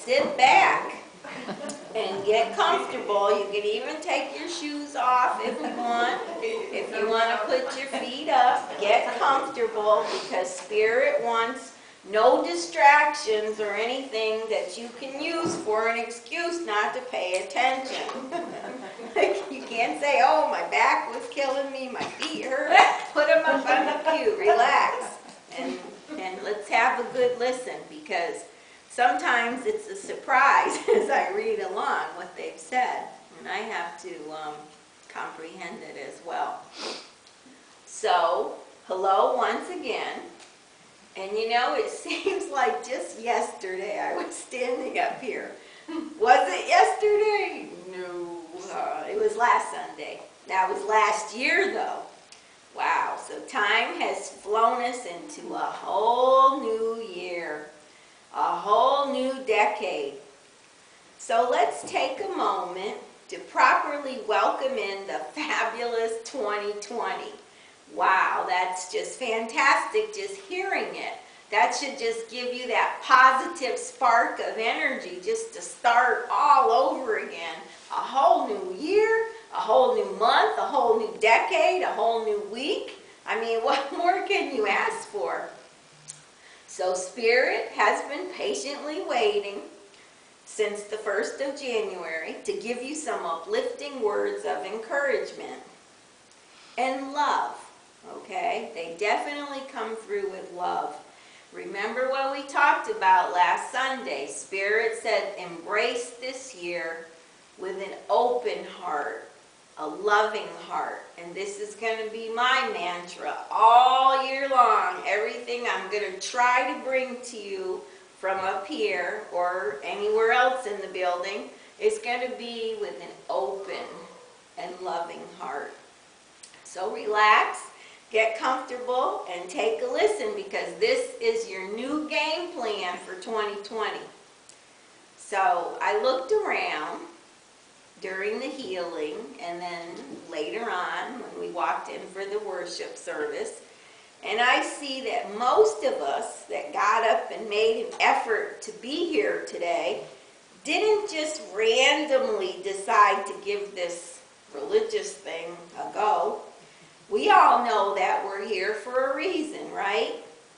sit back and get comfortable. You can even take your shoes off if you want. If you want to put your feet up, get comfortable, because Spirit wants no distractions or anything that you can use for an excuse not to pay attention. You can't say, oh, my back was killing me, my feet hurt. Put them up on the pew, relax, and let's have a good listen, because sometimes it's a surprise as I read along what they've said, and I have to comprehend it as well. So, hello once again. And you know, it seems like just yesterday I was standing up here. Was it yesterday? No, it was last Sunday. That was last year though. Wow, so time has flown us into a whole new year, a whole new decade. So let's take a moment to properly welcome in the fabulous 2020. Wow, that's just fantastic just hearing it. That should just give you that positive spark of energy just to start all over again. A whole new year, a whole new month, a whole new decade, a whole new week. I mean, what more can you ask for? So Spirit has been patiently waiting since the 1st of January to give you some uplifting words of encouragement and love. Okay, they definitely come through with love. Remember what we talked about last Sunday. Spirit said, embrace this year with an open heart, a loving heart. And this is going to be my mantra all year long. Everything I'm going to try to bring to you from up here or anywhere else in the building is going to be with an open and loving heart. So relax. Get comfortable and take a listen, because this is your new game plan for 2020. So I looked around during the healing and then later on when we walked in for the worship service, and I see that most of us that got up and made an effort to be here today didn't just randomly decide to give this religious thing a go. We all know that we're here for a reason, right?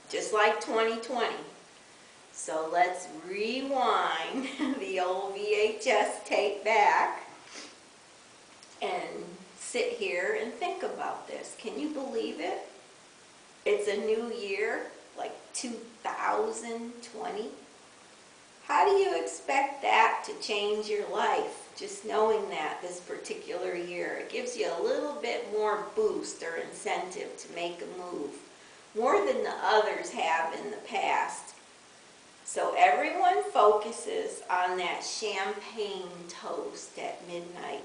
Just like 2020. So let's rewind the old VHS tape back and sit here and think about this. Can you believe it? It's a new year, like 2020. How do you expect that to change your life? Just knowing that this particular year, it gives you a little bit more boost or incentive to make a move, more than the others have in the past. So everyone focuses on that champagne toast at midnight.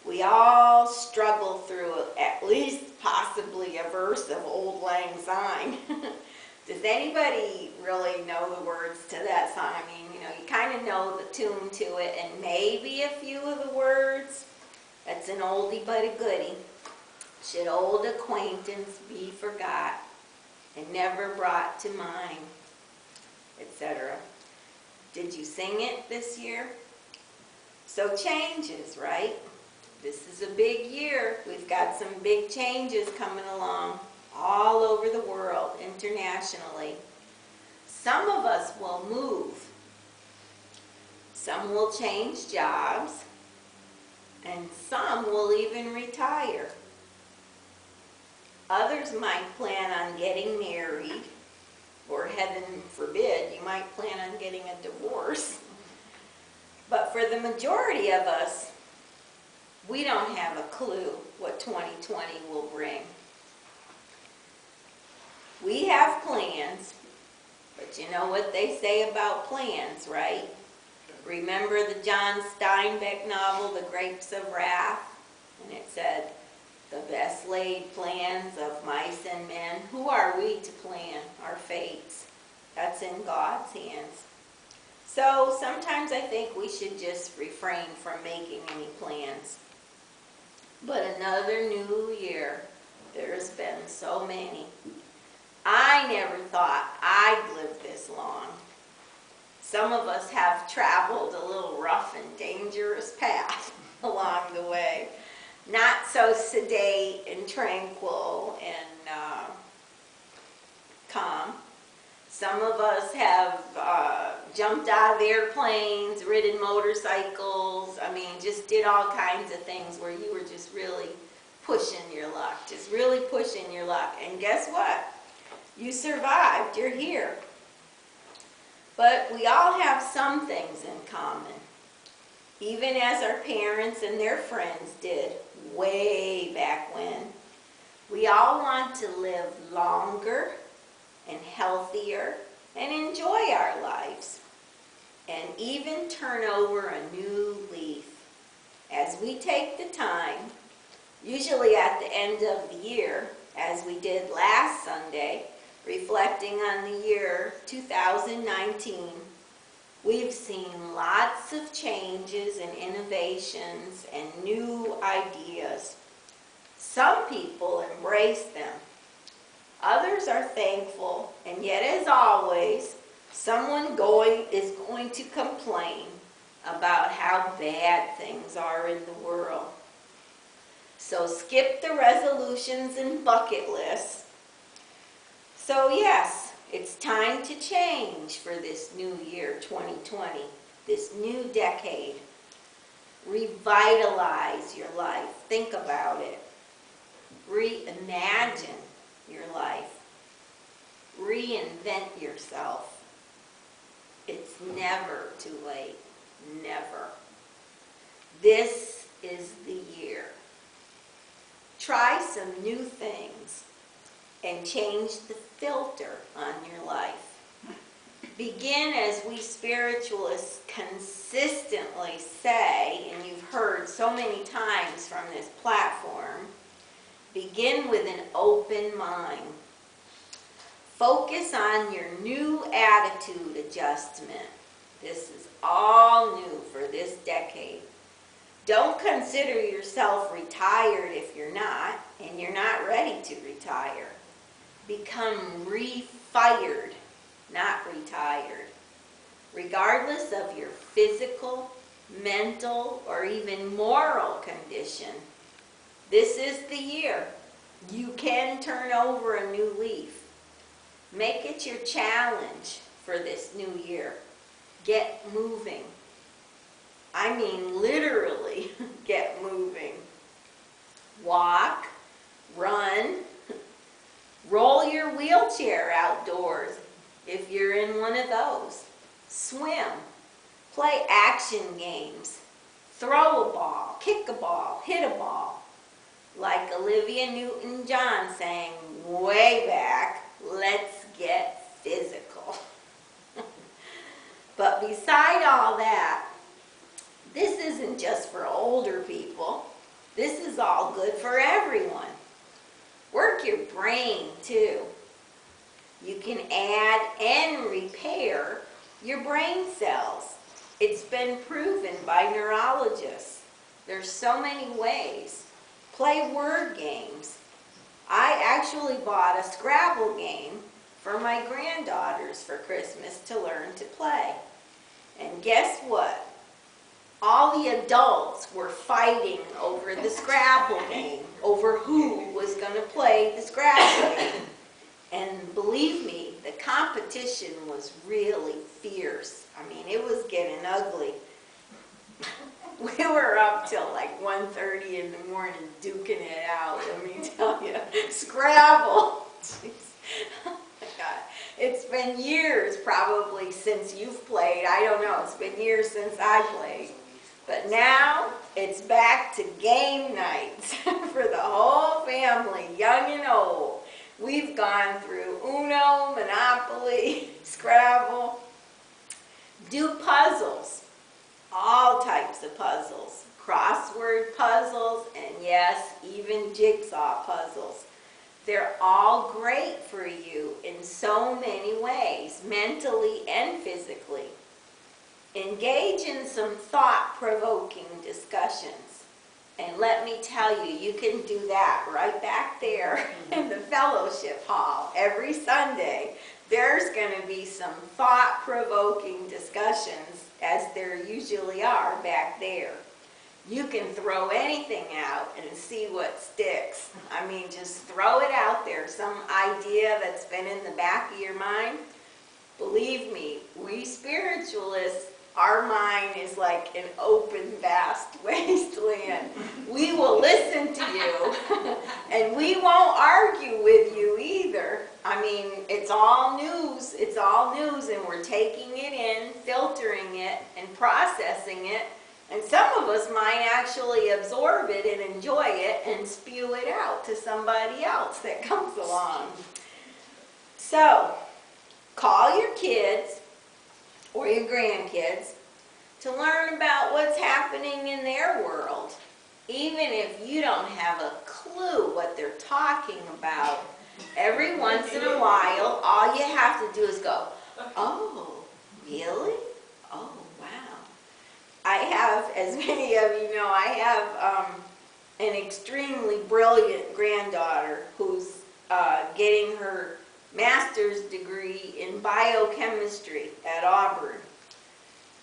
We all struggle through at least possibly a verse of Auld Lang Syne. Does anybody really know the words to that song? I mean, you know, you kind of know the tune to it and maybe a few of the words. That's an oldie but a goodie. Should old acquaintance be forgot and never brought to mind, etc. Did you sing it this year? So changes, right? This is a big year. We've got some big changes coming along all over the world, internationally. Some of us will move. Some will change jobs. And some will even retire. Others might plan on getting married, or heaven forbid, you might plan on getting a divorce. But for the majority of us, we don't have a clue what 2020 will bring. We have plans, but you know what they say about plans, right? Remember the John Steinbeck novel, The Grapes of Wrath? And it said, the best laid plans of mice and men. Who are we to plan our fates? That's in God's hands. So sometimes I think we should just refrain from making any plans. But another new year, there's been so many. I never thought I'd live this long. Some of us have traveled a little rough and dangerous path along the way. Not so sedate and tranquil and calm. Some of us have jumped out of airplanes, ridden motorcycles, I mean, just did all kinds of things where you were just really pushing your luck, just really pushing your luck. And guess what? You survived, you're here. But we all have some things in common, even as our parents and their friends did way back when. We all want to live longer and healthier and enjoy our lives and even turn over a new leaf as we take the time, usually at the end of the year, as we did last Sunday, reflecting on the year 2019. We've seen lots of changes and innovations and new ideas. Some people embrace them. Others are thankful, and yet as always, someone is going to complain about how bad things are in the world. So skip the resolutions and bucket lists. So yes, it's time to change for this new year 2020, this new decade. Revitalize your life. Think about it. Reimagine your life. Reinvent yourself. It's never too late. Never. This is the year. Try some new things and change the filter on your life. Begin, as we spiritualists consistently say, and you've heard so many times from this platform, begin with an open mind. Focus on your new attitude adjustment. This is all new for this decade. Don't consider yourself retired if you're not, and you're not ready to retire. Become refired, not retired. Regardless of your physical, mental, or even moral condition, this is the year. You can turn over a new leaf. Make it your challenge for this new year. Get moving. I mean literally get moving. Walk, run, roll your wheelchair outdoors if you're in one of those. Swim, play action games, throw a ball, kick a ball, hit a ball. Like Olivia Newton-John sang way back, let's get physical. But beside all that, this isn't just for older people. This is all good for everyone. Work your brain too. You can add and repair your brain cells. It's been proven by neurologists. There's so many ways. Play word games. I actually bought a Scrabble game for my granddaughters for Christmas to learn to play. And guess what? All the adults were fighting over the Scrabble game, over who was going to play the Scrabble game. And believe me, the competition was really fierce. I mean, it was getting ugly. We were up till like 1:30 in the morning duking it out, let me tell you. Scrabble. Jeez. Oh my God. It's been years probably since you've played. I don't know. It's been years since I played. But now it's back to game nights for the whole family, young and old. We've gone through Uno, Monopoly, Scrabble. Do puzzles. All types of puzzles, crossword puzzles, and yes, even jigsaw puzzles. They're all great for you in so many ways, mentally and physically. Engage in some thought-provoking discussions. And let me tell you, you can do that right back there in the fellowship hall every Sunday there's going to be some thought-provoking discussions, as there usually are back there. You can throw anything out and see what sticks. I mean, just throw it out there, some idea that's been in the back of your mind. Believe me, we spiritualists, our mind is like an open, vast wasteland. We will listen to you, and we won't argue with you either. I mean, it's all news. It's all news, and we're taking it in, filtering it, and processing it. And some of us might actually absorb it and enjoy it and spew it out to somebody else that comes along. So, call your kids or your grandkids to learn about what's happening in their world. Even if you don't have a clue what they're talking about, every once in a while, all you have to do is go, oh, really? Oh, wow. I have, as many of you know, I have an extremely brilliant granddaughter who's getting her master's degree in biochemistry at Auburn.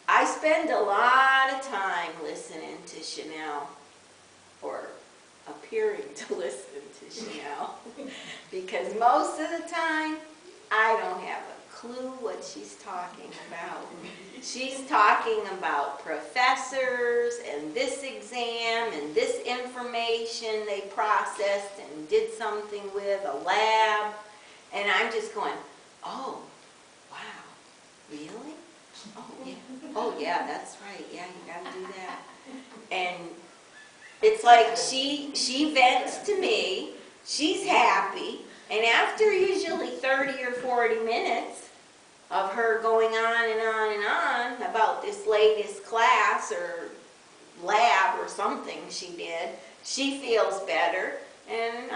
I spend a lot of time listening to Chanel, or appearing to listen to Chanel, because most of the time I don't have a clue what she's talking about. She's talking about professors and this exam and this information they processed and did something with, a lab, and I'm just going, oh, wow, really? Oh yeah, that's right, yeah, you gotta do that. And it's like she vents to me, she's happy, and after usually 30 or 40 minutes of her going on and on and on about this latest class or lab or something she did, she feels better. And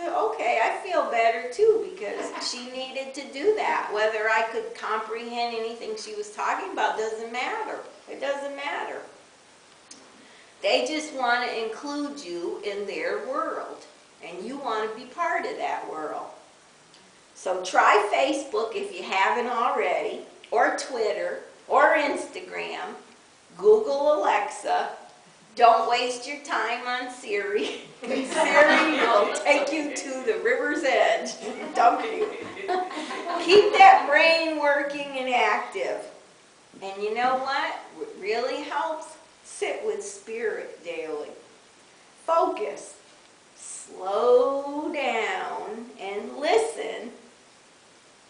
okay, I feel better too, because she needed to do that. Whether I could comprehend anything she was talking about doesn't matter. It doesn't matter. They just want to include you in their world, and you want to be part of that world. So try Facebook if you haven't already, or Twitter, or Instagram. Google Alexa. Don't waste your time on Siri. Siri will take you to the river's edge and dump you. Keep that brain working and active. And you know what? What really helps? Sit with Spirit daily. Focus. Slow down and listen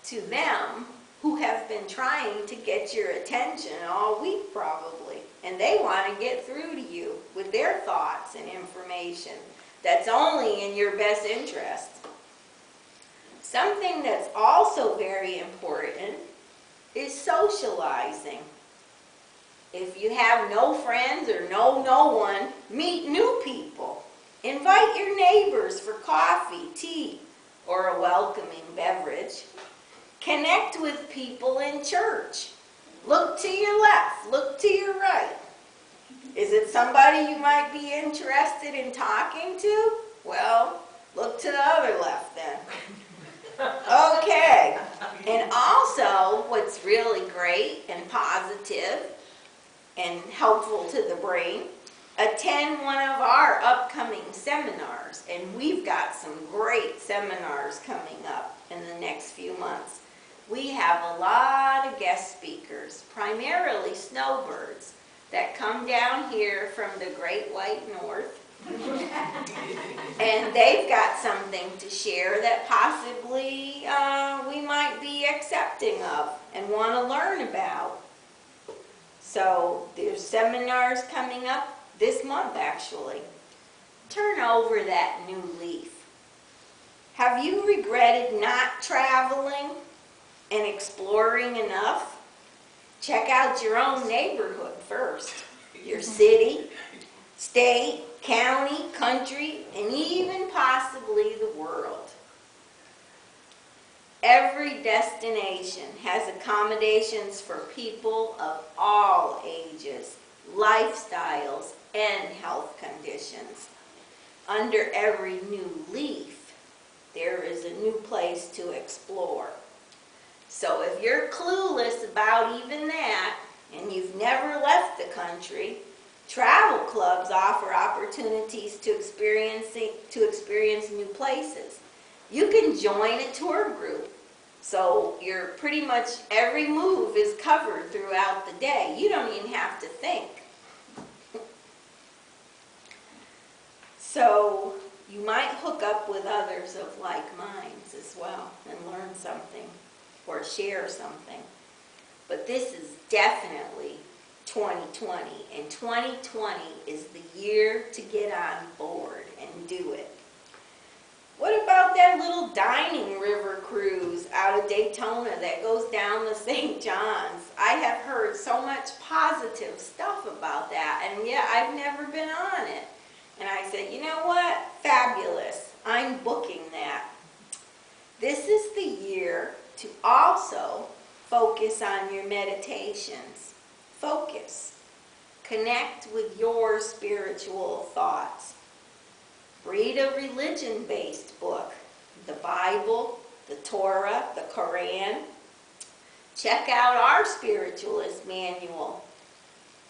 to them who have been trying to get your attention all week probably. And they want to get through to you with their thoughts and information that's only in your best interest. Something that's also very important is socializing. If you have no friends or know no one, meet new people. Invite your neighbors for coffee, tea, or a welcoming beverage. Connect with people in church. Look to your left, look to your right. Is it somebody you might be interested in talking to? Well, look to the other left then. Okay. And also, what's really great and positive and helpful to the brain, attend one of our upcoming seminars. And we've got some great seminars coming up in the next few months. We have a lot of guest speakers, primarily snowbirds, that come down here from the Great White North. And they've got something to share that possibly we might be accepting of and want to learn about. So there's seminars coming up this month actually. Turn over that new leaf. Have you regretted not traveling and exploring enough? Check out your own neighborhood first. Your city, state, county, country, and even possibly the world. Every destination has accommodations for people of all ages, lifestyles, and health conditions. Under every new leaf, there is a new place to explore. So if you're clueless about even that, and you've never left the country, travel clubs offer opportunities to experience new places. You can join a tour group. So you're pretty much, every move is covered throughout the day. You don't even have to think. So you might hook up with others of like minds as well and learn something or share something. But this is definitely 2020, and 2020 is the year to get on board and do it. What about that little dining river cruise out of Daytona that goes down the St. John's? I have heard so much positive stuff about that, and yet I've never been on it. And I said, you know what? Fabulous. I'm booking that. This is the year to also focus on your meditations. Focus. Connect with your spiritual thoughts. Read a religion-based book, the Bible, the Torah, the Quran. Check out our spiritualist manual.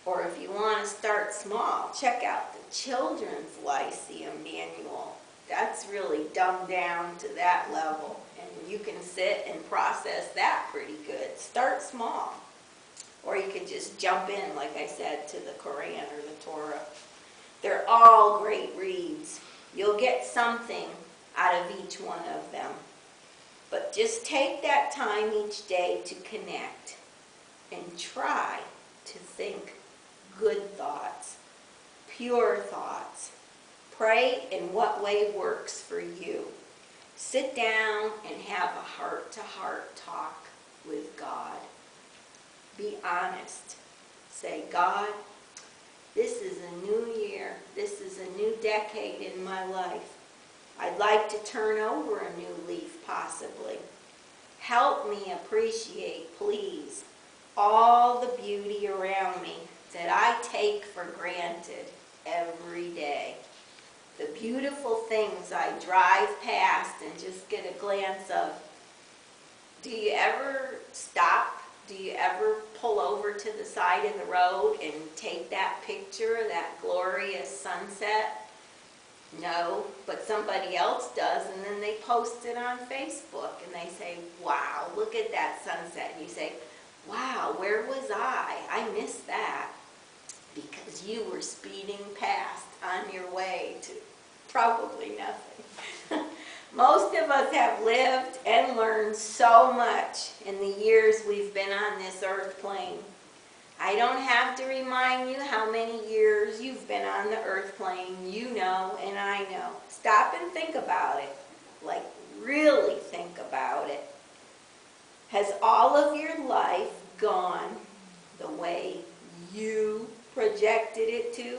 Or if you want to start small, check out the Children's Lyceum manual. That's really dumbed down to that level. And you can sit and process that pretty good. Start small. Or you could just jump in, like I said, to the Quran or the Torah. They're all great reads. You'll get something out of each one of them. But just take that time each day to connect and try to think good thoughts, pure thoughts. Pray in what way works for you. Sit down and have a heart-to-heart talk with God. Be honest. Say, God, this is a new year. This is a new decade in my life. I'd like to turn over a new leaf, possibly. Help me appreciate, please, all the beauty around me that I take for granted every day. The beautiful things I drive past and just get a glance of. Do you ever stop? Do you ever pull over to the side of the road and take that picture, that glorious sunset? No, but somebody else does, and then they post it on Facebook, and they say, wow, look at that sunset. And you say, wow, where was I? I missed that. Because you were speeding past on your way to probably nothing. Most of us have lived and learned so much in the years we've been on this earth plane. I don't have to remind you how many years you've been on the earth plane. You know and I know. Stop and think about it. Like, really think about it. Has all of your life gone the way you projected it to?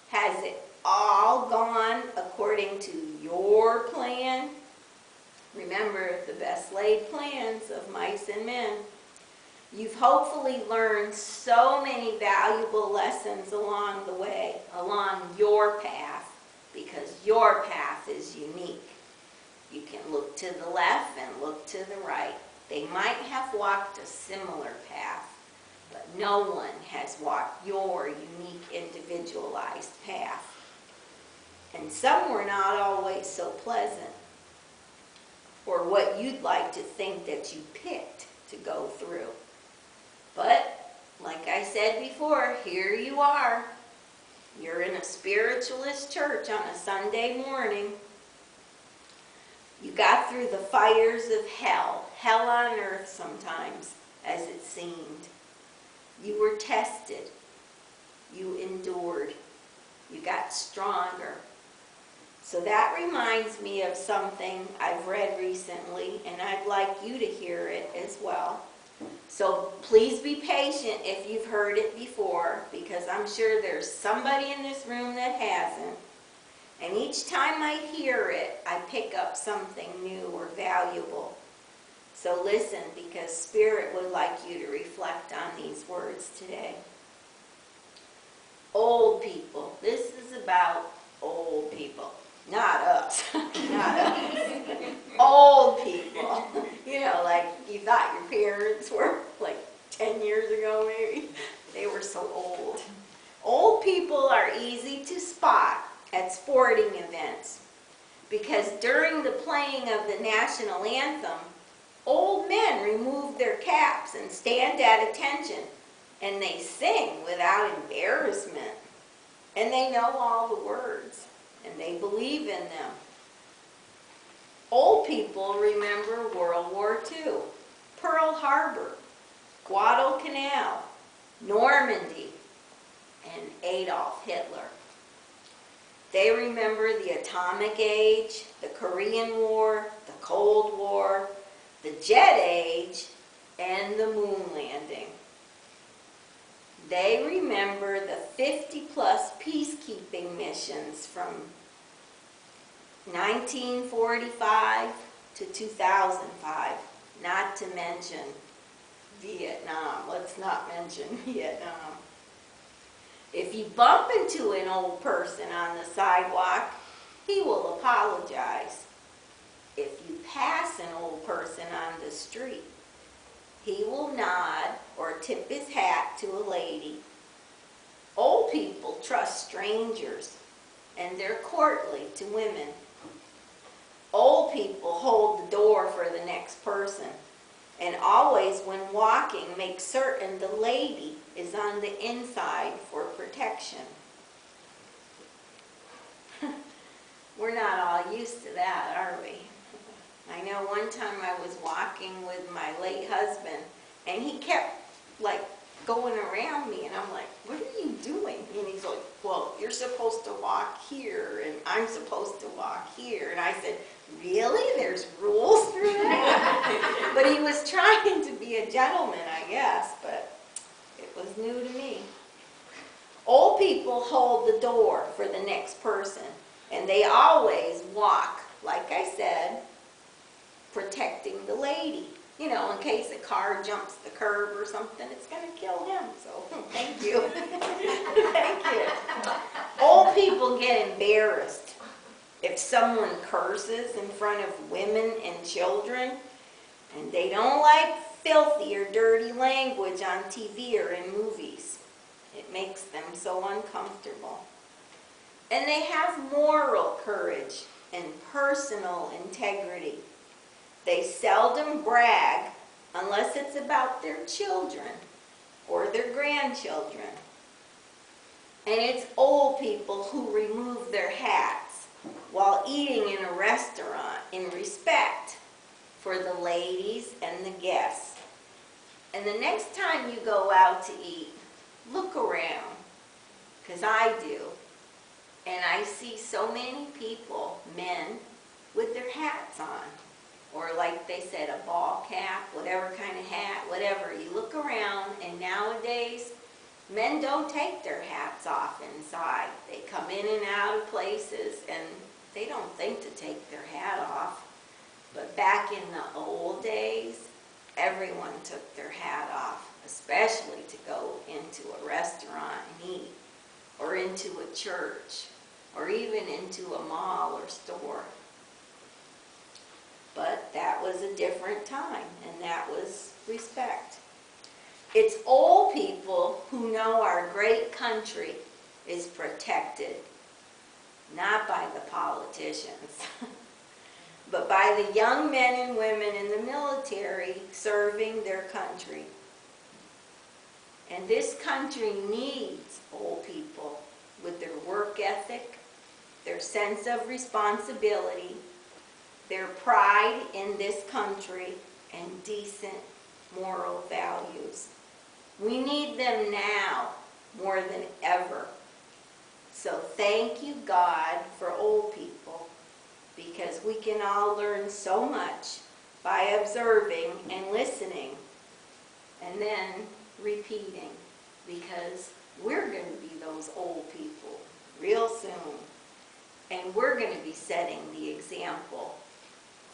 Has it all gone according to your plan? Remember, the best laid plans of mice and men. You've hopefully learned so many valuable lessons along the way, along your path, because your path is unique. You can look to the left and look to the right. They might have walked a similar path, but no one has walked your unique, individualized path. And some were not always so pleasant, or what you'd like to think that you picked to go through. But, like I said before, here you are. You're in a spiritualist church on a Sunday morning. You got through the fires of hell on earth sometimes, as it seemed. You were tested. You endured. You got stronger. So that reminds me of something I've read recently, and I'd like you to hear it as well. So please be patient if you've heard it before, because I'm sure there's somebody in this room that hasn't. And each time I hear it, I pick up something new or valuable. So listen, because Spirit would like you to reflect on these words today. Old people. This is about old people. Not us. Not us. Old people. You know, like you thought your parents were like 10 years ago maybe. They were so old. Old people are easy to spot at sporting events because during the playing of the national anthem, old men remove their caps and stand at attention, and they sing without embarrassment. And they know all the words, and they believe in them. Old people remember World War II, Pearl Harbor, Guadalcanal, Normandy, and Adolf Hitler. They remember the atomic age, the Korean War, the Cold War, the jet age, and the moon landing. They remember the 50-plus peacekeeping missions from 1945 to 2005, not to mention Vietnam. Let's not mention Vietnam. If you bump into an old person on the sidewalk, he will apologize. If you pass an old person on the street, he will nod or tip his hat to a lady. Old people trust strangers, and they're courtly to women. Old people hold the door for the next person, and always when walking make certain the lady is on the inside for protection. We're not all used to that, are we? I know one time I was walking with my late husband, and he kept like going around me, and I'm like, what are you doing? And he's like, well, you're supposed to walk here, and I'm supposed to walk here. And I said, really? There's rules for that? But he was trying to be a gentleman, I guess, but it was new to me. Old people hold the door for the next person, and they always walk, like I said, protecting the lady. You know, in case a car jumps the curb or something, it's going to kill him. So, thank you. Thank you. Old people get embarrassed if someone curses in front of women and children, and they don't like filthy or dirty language on TV or in movies. It makes them so uncomfortable. And they have moral courage and personal integrity. They seldom brag unless it's about their children or their grandchildren. And it's old people who remove their hats while eating in a restaurant in respect for the ladies and the guests. And the next time you go out to eat, look around, because I do. And I see so many people, men, with their hats on. Or like they said, a ball cap, whatever kind of hat, whatever. You look around, and nowadays, men don't take their hats off inside. They come in and out of places, and they don't think to take their hat off. But back in the old days, everyone took their hat off, especially to go into a restaurant and eat, or into a church, or even into a mall or store. But that was a different time, and that was respect. It's old people who know our great country is protected, not by the politicians, but by the young men and women in the military serving their country. And this country needs old people with their work ethic, their sense of responsibility, their pride in this country, and decent moral values. We need them now more than ever. So thank you, God, for old people, because we can all learn so much by observing and listening, and then repeating, because we're going to be those old people real soon, and we're going to be setting the example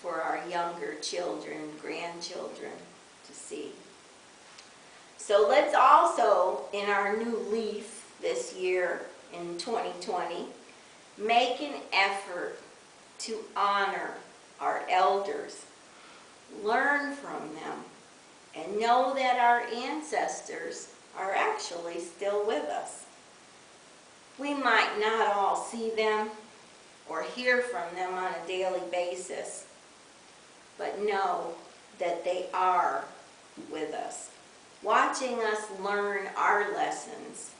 for our younger children, grandchildren to see. So let's also, in our new leaf this year in 2020, Make an effort to honor our elders. Learn from them and know that our ancestors are actually still with us. We might not all see them or hear from them on a daily basis, but know that they are with us, watching us learn our lessons,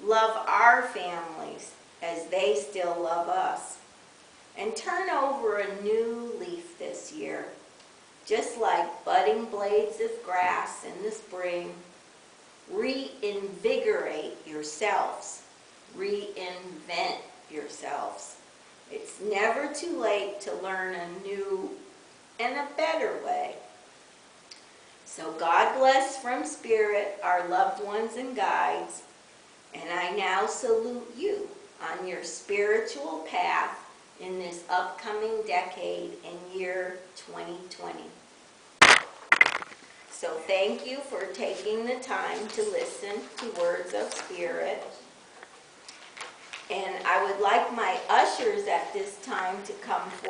love our families as they still love us, and turn over a new leaf this year. Just like budding blades of grass in the spring, reinvigorate yourselves, reinvent yourselves. It's never too late to learn a new and a better way. So God bless from Spirit our loved ones and guides, and I now salute you on your spiritual path in this upcoming decade and year 2020. So thank you for taking the time to listen to Words of Spirit. And I would like my ushers at this time to come forward.